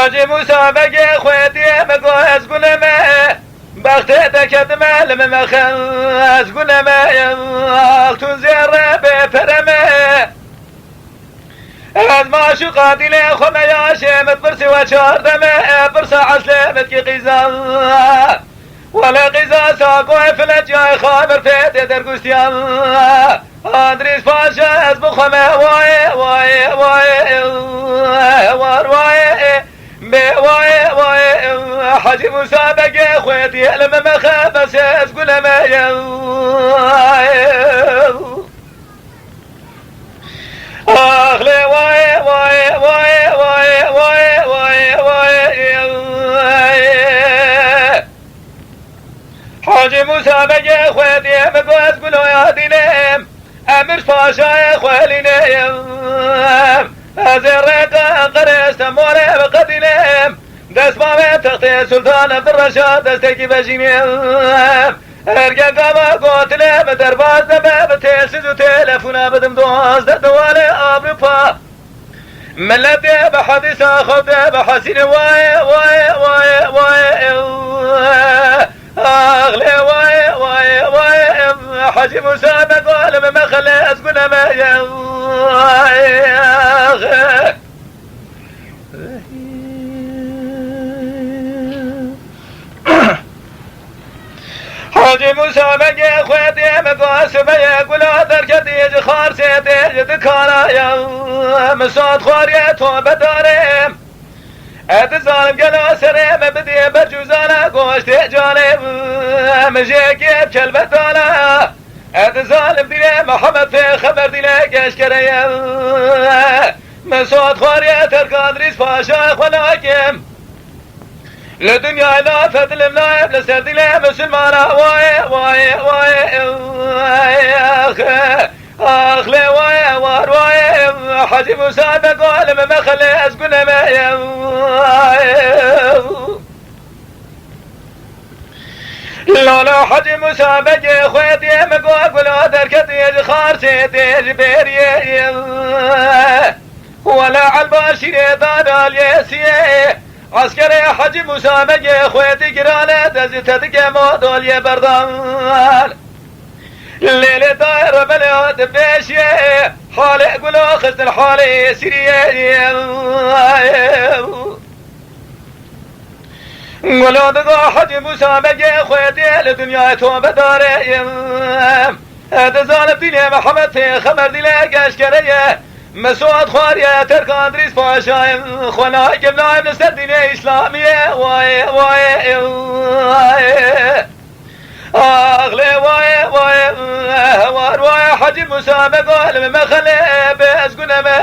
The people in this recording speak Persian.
حاجی موسا بگه خویدی مگو از گلمه بخته تکدمه لممخن از گلمه اختون زیره بپرمه از معشوقا دیل خومه یاشه متبرسی و چاردمه برسا عسله متکی قیزا ولا قیزا ساقو فلجای خامر فیده درگوستیان آدریس پاشا از بخومه وای وای وای وار وای بي واي واي حاجي موسى بقي خويتي لما ما خاف اساس قول ما اخلي واي واي واي واي واي واي واي حاجي موسى بقي خويتي مقوس قولوا يا دينام امر فاشا خوالينام ازرق قرست مولى بقدينام دست ما تختي سلطان عبد الرشاد دستكي بجينام ارجع قاما قوتنا مدرباز دباب تيسز وتلفونا بدم دوز دوالي ابرفا ملتي بحديثة خبت بحسين واي واي واي واي اغلي واي واي واي حاجي موسى بقول ما خلي اسكن ما حاجي موسى بقي خويتي مقاس بيا قولا دركتي يجي خارسيتي يجي كانا يا مساد خوريا توبة داريم اتظالم قلا سريم بدي برجوزانا قوشتي جانب مجيكي بكلبة دانا اتظالم ديني محمد في خبر ديني قشكريا مساد خوريا تركان ريس فاشا خلاكم لدنيا لا فتل ملايب لسردي لا مسلمانا واي واي واي واي اخ لي واي وار واي حاجي موسى بقول ما خلي اسكن ما لا لا حاجي موسى بقي خويتي مقول دركتي خارسيتي جبيري ولا عالباشر دانا اليسيه عسكري حاجي موسى بقي خويتي قرانه دزت دقمو دولي بردان الليلة دايرة بلاد بيشي حالي قولوا خزن الحالي سيري قولوا دقا حاجي موسى بقي خويتي لدنيا توبة داري هذا ظالم ديني محمد في خمر ديني قشكريه مسعود خواريا تركان دريس فاشاي خناي قبلاي من السردينة إسلامية واي واي واي أغلي واي واي وار واي حاجي موسى بقول ما خلي بس قلنا ما